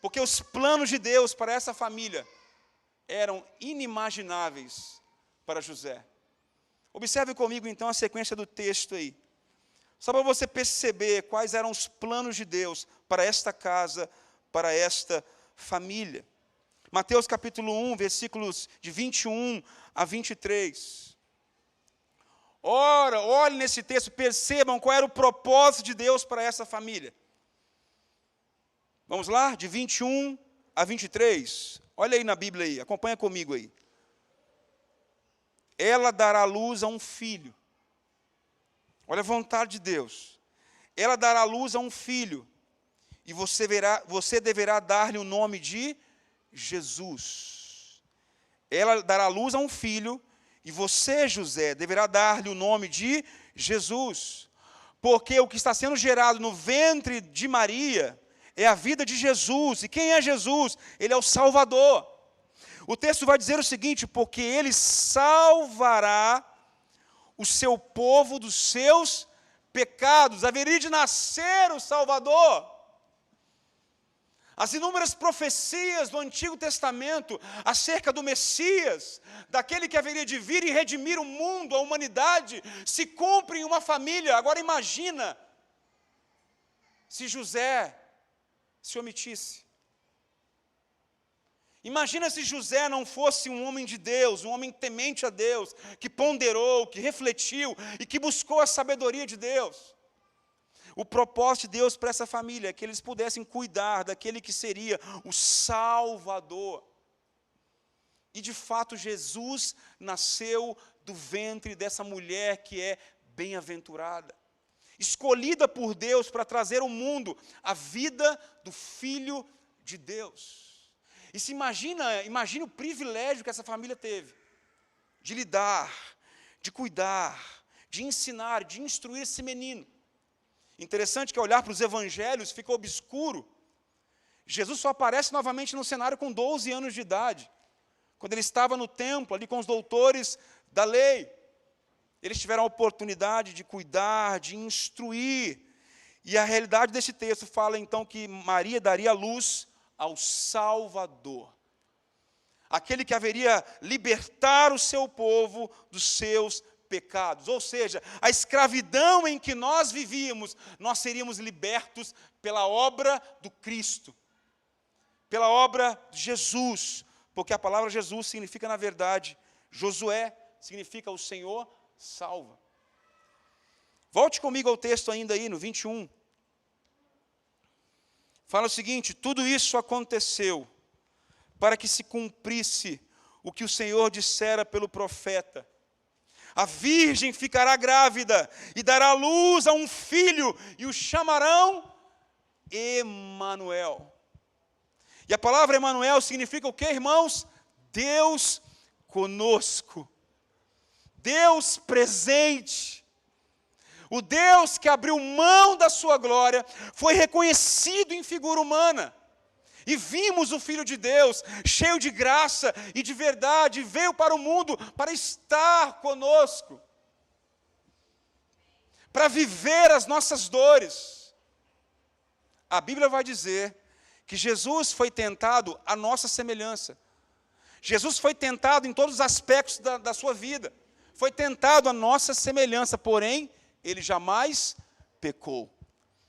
Speaker 1: Porque os planos de Deus para essa família eram inimagináveis para José. Observe comigo então a sequência do texto aí. Só para você perceber quais eram os planos de Deus para esta casa, para esta família. Mateus capítulo 1, versículos de 21 a 23. Ora, olhem nesse texto, percebam qual era o propósito de Deus para essa família. Vamos lá? De 21 a 23. Olha aí na Bíblia aí, acompanha comigo aí. Ela dará luz a um filho. Olha a vontade de Deus. Ela dará luz a um filho. E você deverá dar-lhe o nome de Jesus. Ela dará luz a um filho, e você, José, deverá dar-lhe o nome de Jesus. Porque o que está sendo gerado no ventre de Maria é a vida de Jesus. E quem é Jesus? Ele é o Salvador. O texto vai dizer o seguinte: porque ele salvará o seu povo dos seus pecados. Haveria de nascer o Salvador. As inúmeras profecias do Antigo Testamento acerca do Messias, daquele que haveria de vir e redimir o mundo, a humanidade, se cumprem em uma família. Agora imagina se José se omitisse. Imagina se José não fosse um homem de Deus, um homem temente a Deus, que ponderou, que refletiu e que buscou a sabedoria de Deus. O propósito de Deus para essa família é que eles pudessem cuidar daquele que seria o Salvador. E de fato Jesus nasceu do ventre dessa mulher que é bem-aventurada, escolhida por Deus para trazer ao mundo a vida do Filho de Deus. E se imagina o privilégio que essa família teve de lidar, de cuidar, de ensinar, de instruir esse menino. Interessante que ao olhar para os evangelhos fica obscuro. Jesus só aparece novamente no cenário com 12 anos de idade, quando ele estava no templo, ali com os doutores da lei. Eles tiveram a oportunidade de cuidar, de instruir. E a realidade desse texto fala então que Maria daria luz ao Salvador, aquele que haveria libertar o seu povo dos seus pecados. Ou seja, a escravidão em que nós vivíamos, nós seríamos libertos pela obra do Cristo, pela obra de Jesus, porque a palavra Jesus significa, na verdade, Josué, significa o Senhor salva. Volte comigo ao texto ainda aí, no 21. Fala o seguinte: tudo isso aconteceu para que se cumprisse o que o Senhor dissera pelo profeta. A virgem ficará grávida e dará luz a um filho e o chamarão Emanuel. E a palavra Emanuel significa o quê, irmãos? Deus conosco. Deus presente. O Deus que abriu mão da sua glória foi reconhecido em figura humana. E vimos o Filho de Deus, cheio de graça e de verdade, veio para o mundo para estar conosco, para viver as nossas dores. A Bíblia vai dizer que Jesus foi tentado à nossa semelhança. Jesus foi tentado em todos os aspectos da sua vida. Foi tentado à nossa semelhança, porém, ele jamais pecou.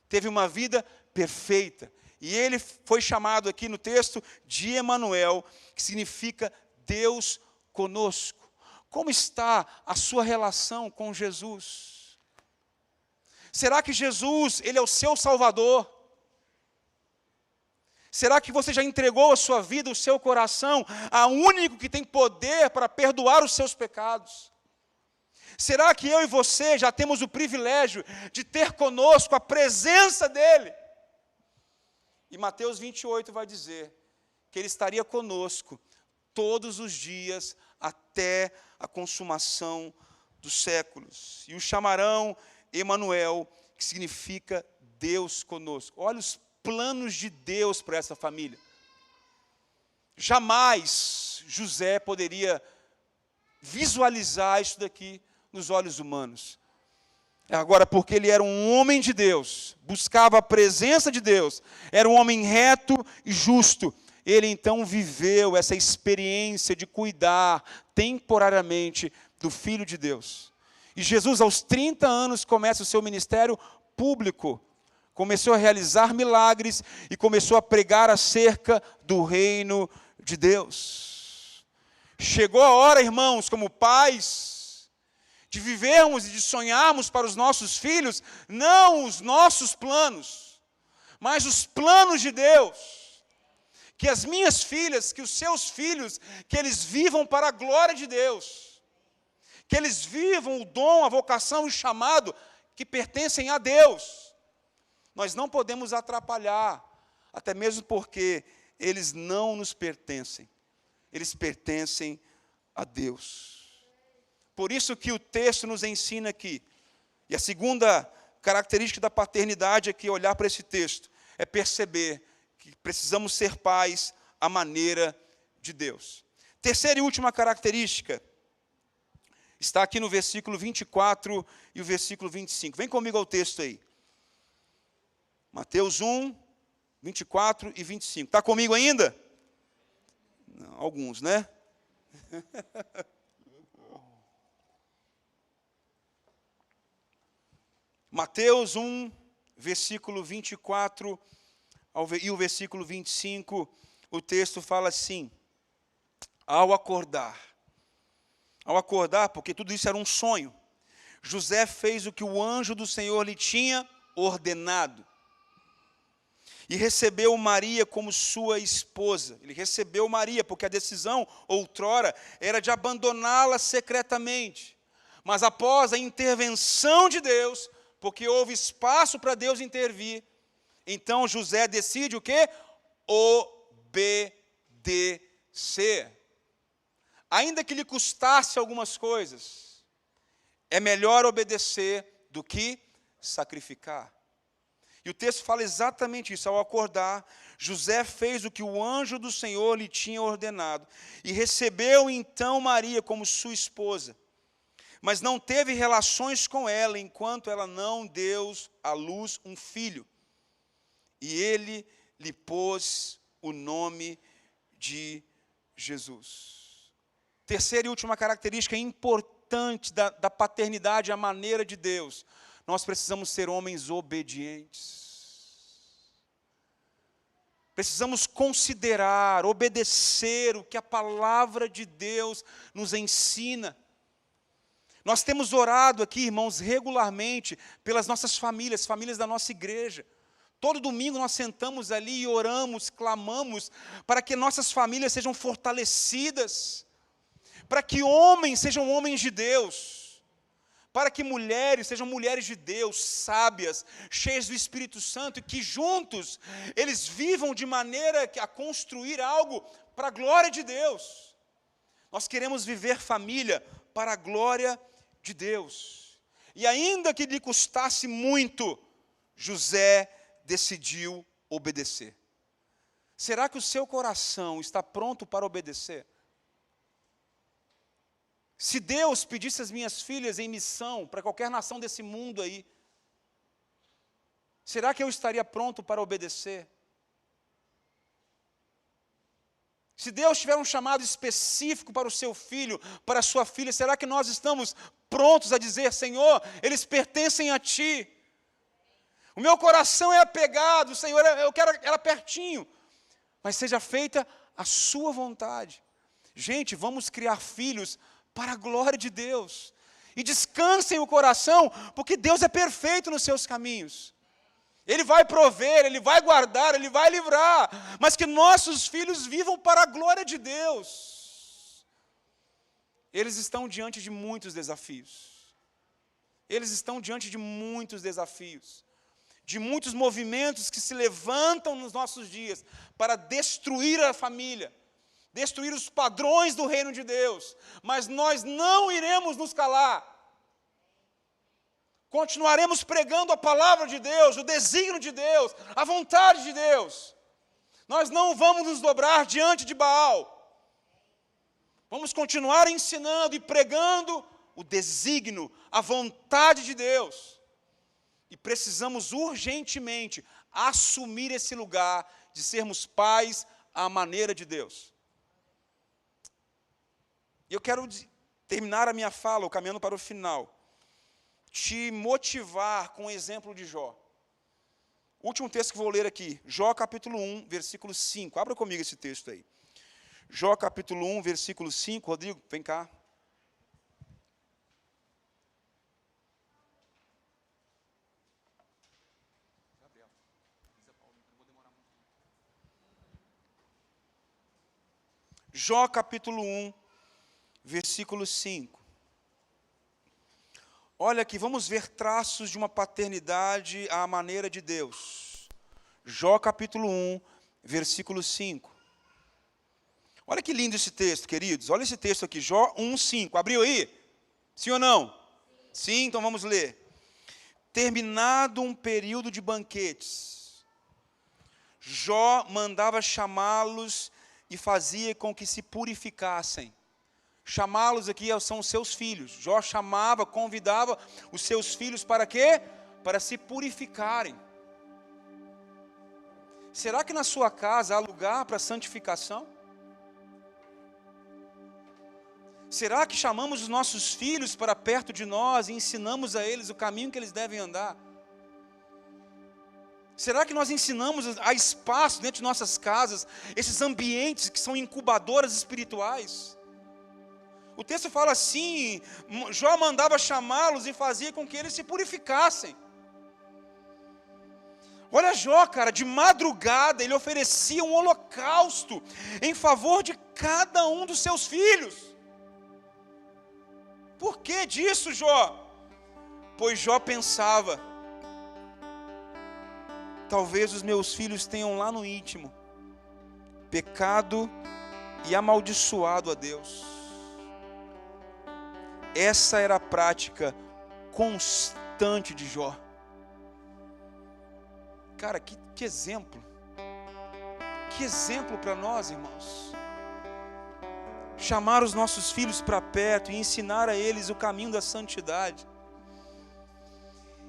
Speaker 1: Teve uma vida perfeita. E ele foi chamado aqui no texto de Emanuel, que significa Deus conosco. Como está a sua relação com Jesus? Será que Jesus, ele é o seu Salvador? Será que você já entregou a sua vida, o seu coração, ao único que tem poder para perdoar os seus pecados? Será que eu e você já temos o privilégio de ter conosco a presença dEle? E Mateus 28 vai dizer que Ele estaria conosco todos os dias até a consumação dos séculos. E o chamarão Emanuel, que significa Deus conosco. Olha os planos de Deus para essa família. Jamais José poderia visualizar isso daqui nos olhos humanos. Agora, porque ele era um homem de Deus, buscava a presença de Deus, era um homem reto e justo, ele então viveu essa experiência de cuidar temporariamente do Filho de Deus. E Jesus, aos 30 anos, começa o seu ministério público, começou a realizar milagres e começou a pregar acerca do reino de Deus. Chegou a hora, irmãos, como pais, de vivermos e de sonharmos para os nossos filhos, não os nossos planos, mas os planos de Deus. Que as minhas filhas, que os seus filhos, que eles vivam para a glória de Deus. Que eles vivam o dom, a vocação e o chamado que pertencem a Deus. Nós não podemos atrapalhar, até mesmo porque eles não nos pertencem. Eles pertencem a Deus. Por isso que o texto nos ensina aqui, e a segunda característica da paternidade aqui, olhar para esse texto, é perceber que precisamos ser pais à maneira de Deus. Terceira e última característica, está aqui no versículo 24 e o versículo 25. Vem comigo ao texto aí. Mateus 1, 24 e 25. Está comigo ainda? Não, alguns, né? Mateus 1, versículo 24 e o versículo 25, o texto fala assim: ao acordar, porque tudo isso era um sonho, José fez o que o anjo do Senhor lhe tinha ordenado. E recebeu Maria como sua esposa. Ele recebeu Maria, porque a decisão, outrora, era de abandoná-la secretamente. Mas após a intervenção de Deus, porque houve espaço para Deus intervir, então José decide o quê? Obedecer. Ainda que lhe custasse algumas coisas, é melhor obedecer do que sacrificar. E o texto fala exatamente isso. Ao acordar, José fez o que o anjo do Senhor lhe tinha ordenado, e recebeu então Maria como sua esposa, mas não teve relações com ela, enquanto ela não deu à luz um filho. E ele lhe pôs o nome de Jesus. Terceira e última característica importante da paternidade à maneira de Deus: nós precisamos ser homens obedientes. Precisamos considerar, obedecer o que a palavra de Deus nos ensina. Nós temos orado aqui, irmãos, regularmente pelas nossas famílias, famílias da nossa igreja. Todo domingo nós sentamos ali e oramos, clamamos para que nossas famílias sejam fortalecidas, para que homens sejam homens de Deus, para que mulheres sejam mulheres de Deus, sábias, cheias do Espírito Santo, e que juntos eles vivam de maneira a construir algo para a glória de Deus. Nós queremos viver família para a glória de Deus. E ainda que lhe custasse muito, José decidiu obedecer. Será que o seu coração está pronto para obedecer? Se Deus pedisse as minhas filhas em missão para qualquer nação desse mundo aí, será que eu estaria pronto para obedecer? Se Deus tiver um chamado específico para o seu filho, para a sua filha, será que nós estamos prontos a dizer: Senhor, eles pertencem a Ti? O meu coração é apegado, Senhor, eu quero ela pertinho, mas seja feita a sua vontade. Gente, vamos criar filhos para a glória de Deus, e descansem o coração, porque Deus é perfeito nos seus caminhos. Ele vai prover, Ele vai guardar, Ele vai livrar, mas que nossos filhos vivam para a glória de Deus. Eles estão diante de muitos desafios. Eles estão diante de muitos desafios, de muitos movimentos que se levantam nos nossos dias para destruir a família, destruir os padrões do reino de Deus, mas nós não iremos nos calar. Continuaremos pregando a palavra de Deus, o desígnio de Deus, a vontade de Deus. Nós não vamos nos dobrar diante de Baal. Vamos continuar ensinando e pregando o desígnio, a vontade de Deus. E precisamos urgentemente assumir esse lugar de sermos pais à maneira de Deus. E eu quero terminar a minha fala, ou caminhando para o final, te motivar com o exemplo de Jó. O último texto que vou ler aqui, Jó capítulo 1, versículo 5. Abra comigo esse texto aí. Jó capítulo 1, versículo 5. Rodrigo, vem cá. Jó capítulo 1, versículo 5. Olha aqui, vamos ver traços de uma paternidade à maneira de Deus. Jó capítulo 1, versículo 5. Olha que lindo esse texto, queridos. Olha esse texto aqui, Jó 1, 5. Abriu aí? Sim ou não? Sim, então vamos ler. Terminado um período de banquetes, Jó mandava chamá-los e fazia com que se purificassem. Chamá-los aqui são os seus filhos. Jó chamava, convidava os seus filhos para quê? Para se purificarem. Será que na sua casa há lugar para santificação? Será que chamamos os nossos filhos para perto de nós e ensinamos a eles o caminho que eles devem andar? Será que nós ensinamos a espaço dentro de nossas casas, esses ambientes que são incubadoras espirituais? O texto fala assim, Jó mandava chamá-los e fazia com que eles se purificassem. Olha Jó, cara, de madrugada ele oferecia um holocausto em favor de cada um dos seus filhos. Por que disso, Jó? Pois Jó pensava, talvez os meus filhos tenham lá no íntimo pecado e amaldiçoado a Deus. Essa era a prática constante de Jó. Cara, que exemplo. Que exemplo para nós, irmãos. Chamar os nossos filhos para perto e ensinar a eles o caminho da santidade.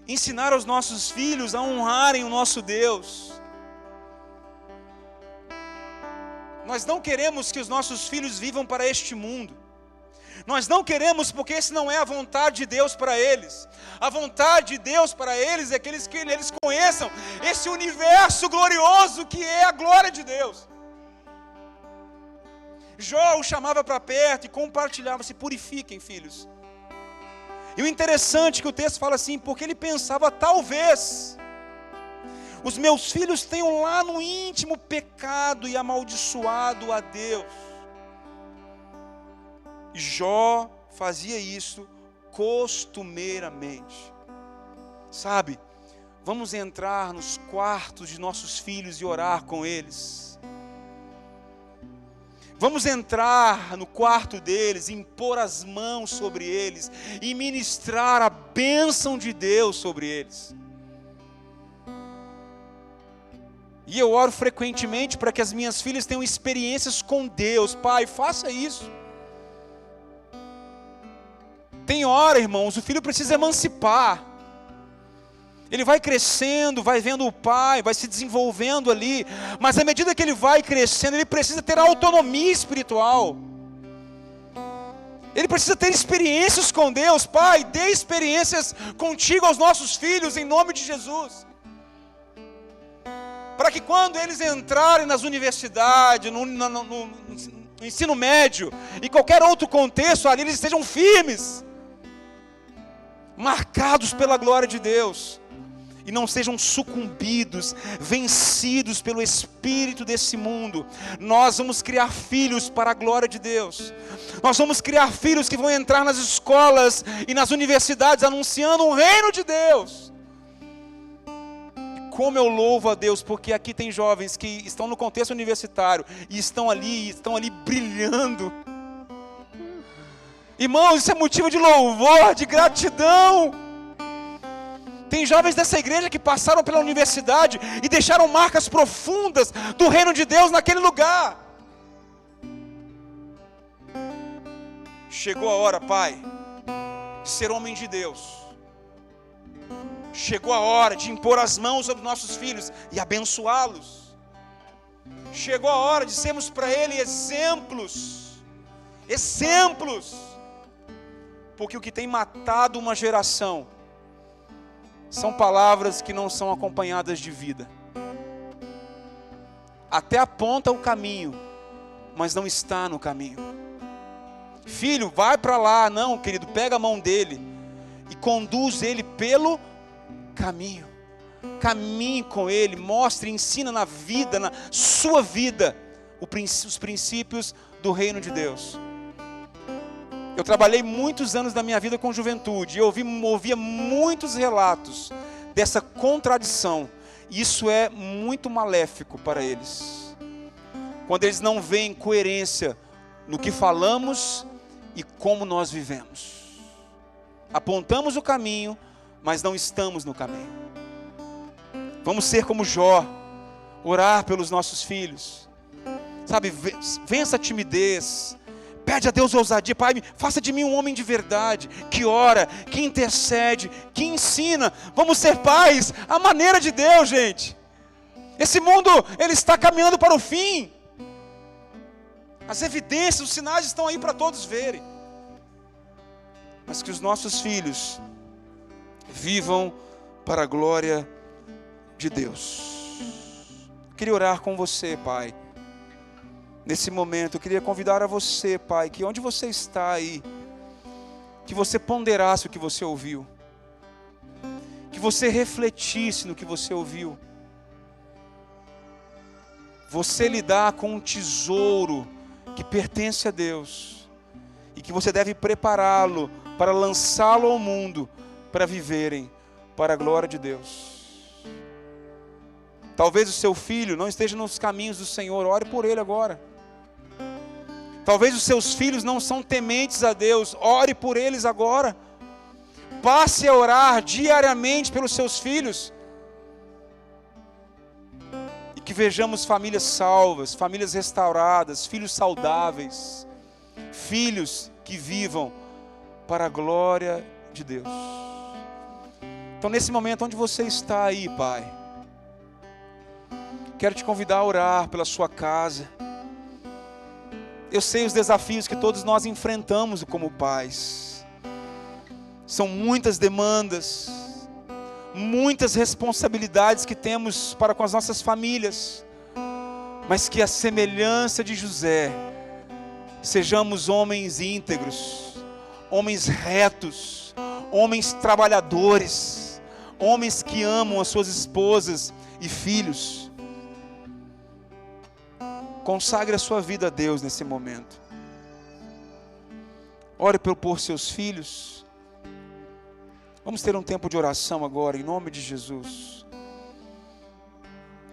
Speaker 1: Ensinar aos nossos filhos a honrarem o nosso Deus. Nós não queremos que os nossos filhos vivam para este mundo. Nós não queremos, porque esse não é a vontade de Deus para eles. A vontade de Deus para eles é que eles conheçam esse universo glorioso que é a glória de Deus. Jó o chamava para perto e compartilhava, se purifiquem, filhos. E o interessante é que o texto fala assim, porque ele pensava, talvez os meus filhos tenham lá no íntimo pecado e amaldiçoado a Deus. Jó fazia isso costumeiramente. Sabe, vamos entrar nos quartos de nossos filhos e orar com eles. Vamos entrar no quarto deles, impor as mãos sobre eles e ministrar a bênção de Deus sobre eles. E eu oro frequentemente para que as minhas filhas tenham experiências com Deus. Pai, faça isso. Tem hora, irmãos, o filho precisa emancipar. Ele vai crescendo, vai vendo o pai, vai se desenvolvendo ali. Mas à medida que ele vai crescendo, ele precisa ter autonomia espiritual. Ele precisa ter experiências com Deus. Pai, dê experiências contigo aos nossos filhos, em nome de Jesus. Para que quando eles entrarem nas universidades, no ensino médio, e qualquer outro contexto ali, eles estejam firmes, marcados pela glória de Deus, e não sejam sucumbidos, vencidos pelo espírito desse mundo. Nós vamos criar filhos para a glória de Deus. Nós vamos criar filhos que vão entrar nas escolas e nas universidades anunciando o reino de Deus. E como eu louvo a Deus, porque aqui tem jovens que estão no contexto universitário e estão ali brilhando. Irmãos, isso é motivo de louvor, de gratidão. Tem jovens dessa igreja que passaram pela universidade e deixaram marcas profundas do reino de Deus naquele lugar. Chegou a hora, Pai, de ser homem de Deus. Chegou a hora de impor as mãos sobre nossos filhos e abençoá-los. Chegou a hora de sermos para Ele exemplos. Porque o que tem matado uma geração são palavras que não são acompanhadas de vida. Até aponta o caminho, mas não está no caminho. Filho, vai para lá. Não, querido, pega a mão dele e conduz ele pelo caminho. Caminhe com ele, mostre, ensina na vida, na sua vida, os princípios do reino de Deus. Eu trabalhei muitos anos da minha vida com juventude, e eu ouvia muitos relatos dessa contradição. Isso é muito maléfico para eles, quando eles não veem coerência no que falamos e como nós vivemos. Apontamos o caminho, mas não estamos no caminho. Vamos ser como Jó, orar pelos nossos filhos, sabe, vença a timidez. Pede a Deus ousadia. Pai, faça de mim um homem de verdade, que ora, que intercede, que ensina. Vamos ser pais à maneira de Deus, gente. Esse mundo, ele está caminhando para o fim. As evidências, os sinais estão aí para todos verem. Mas que os nossos filhos vivam para a glória de Deus. Eu queria orar com você, Pai. Nesse momento, eu queria convidar a você, Pai, que onde você está aí, que você ponderasse o que você ouviu. Que você refletisse no que você ouviu. Você lidar com um tesouro que pertence a Deus. E que você deve prepará-lo para lançá-lo ao mundo, para viverem para a glória de Deus. Talvez o seu filho não esteja nos caminhos do Senhor, ore por ele agora. Talvez os seus filhos não são tementes a Deus, ore por eles agora. Passe a orar diariamente pelos seus filhos. E que vejamos famílias salvas, famílias restauradas, filhos saudáveis, filhos que vivam para a glória de Deus. Então, nesse momento onde você está aí, Pai, quero te convidar a orar pela sua casa. Eu sei os desafios que todos nós enfrentamos como pais. São muitas demandas, muitas responsabilidades que temos para com as nossas famílias. Mas que a semelhança de José, sejamos homens íntegros, homens retos, homens trabalhadores, homens que amam as suas esposas e filhos. Consagre a sua vida a Deus nesse momento. Ore por seus filhos. Vamos ter um tempo de oração agora, em nome de Jesus.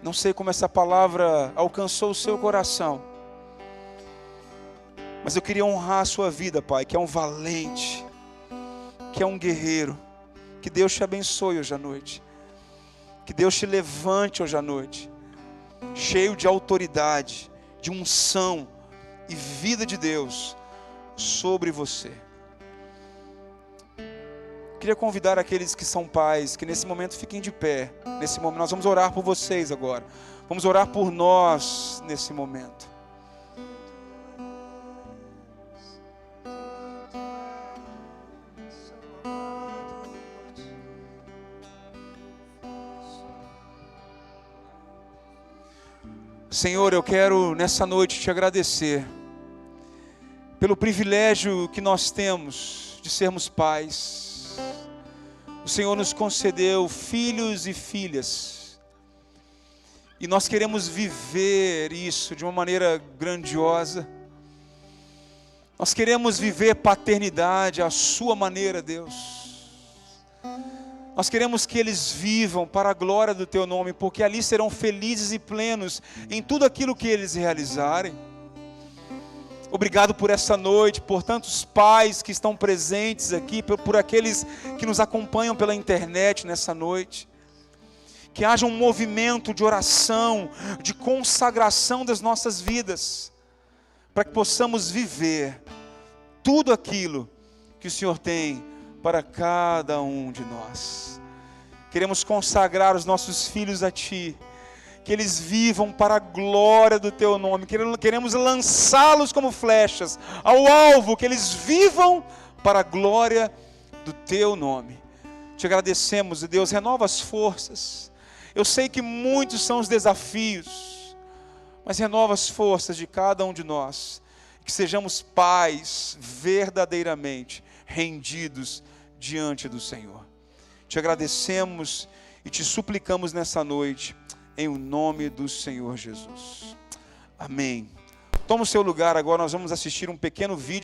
Speaker 1: Não sei como essa palavra alcançou o seu coração, mas eu queria honrar a sua vida, Pai, que é um valente, que é um guerreiro. Que Deus te abençoe hoje à noite. Que Deus te levante hoje à noite, cheio de autoridade, de unção e vida de Deus sobre você. Queria convidar aqueles que são pais, que nesse momento fiquem de pé. Nesse momento nós vamos orar por vocês agora. Vamos orar por nós nesse momento. Senhor, eu quero nessa noite te agradecer pelo privilégio que nós temos de sermos pais. O Senhor nos concedeu filhos e filhas, e nós queremos viver isso de uma maneira grandiosa. Nós queremos viver paternidade à sua maneira, Deus. Nós queremos que eles vivam para a glória do teu nome, porque ali serão felizes e plenos em tudo aquilo que eles realizarem. Obrigado por essa noite, por tantos pais que estão presentes aqui, por aqueles que nos acompanham pela internet nessa noite. Que haja um movimento de oração, de consagração das nossas vidas, para que possamos viver tudo aquilo que o Senhor tem para cada um de nós. Queremos consagrar os nossos filhos a Ti, que eles vivam para a glória do Teu nome. Queremos lançá-los como flechas ao alvo, que eles vivam para a glória do Teu nome. Te agradecemos, Deus, renova as forças. Eu sei que muitos são os desafios, mas renova as forças de cada um de nós, que sejamos pais verdadeiramente rendidos diante do Senhor. Te agradecemos e te suplicamos nessa noite, em o nome do Senhor Jesus. Amém. Toma o seu lugar agora, nós vamos assistir um pequeno vídeo.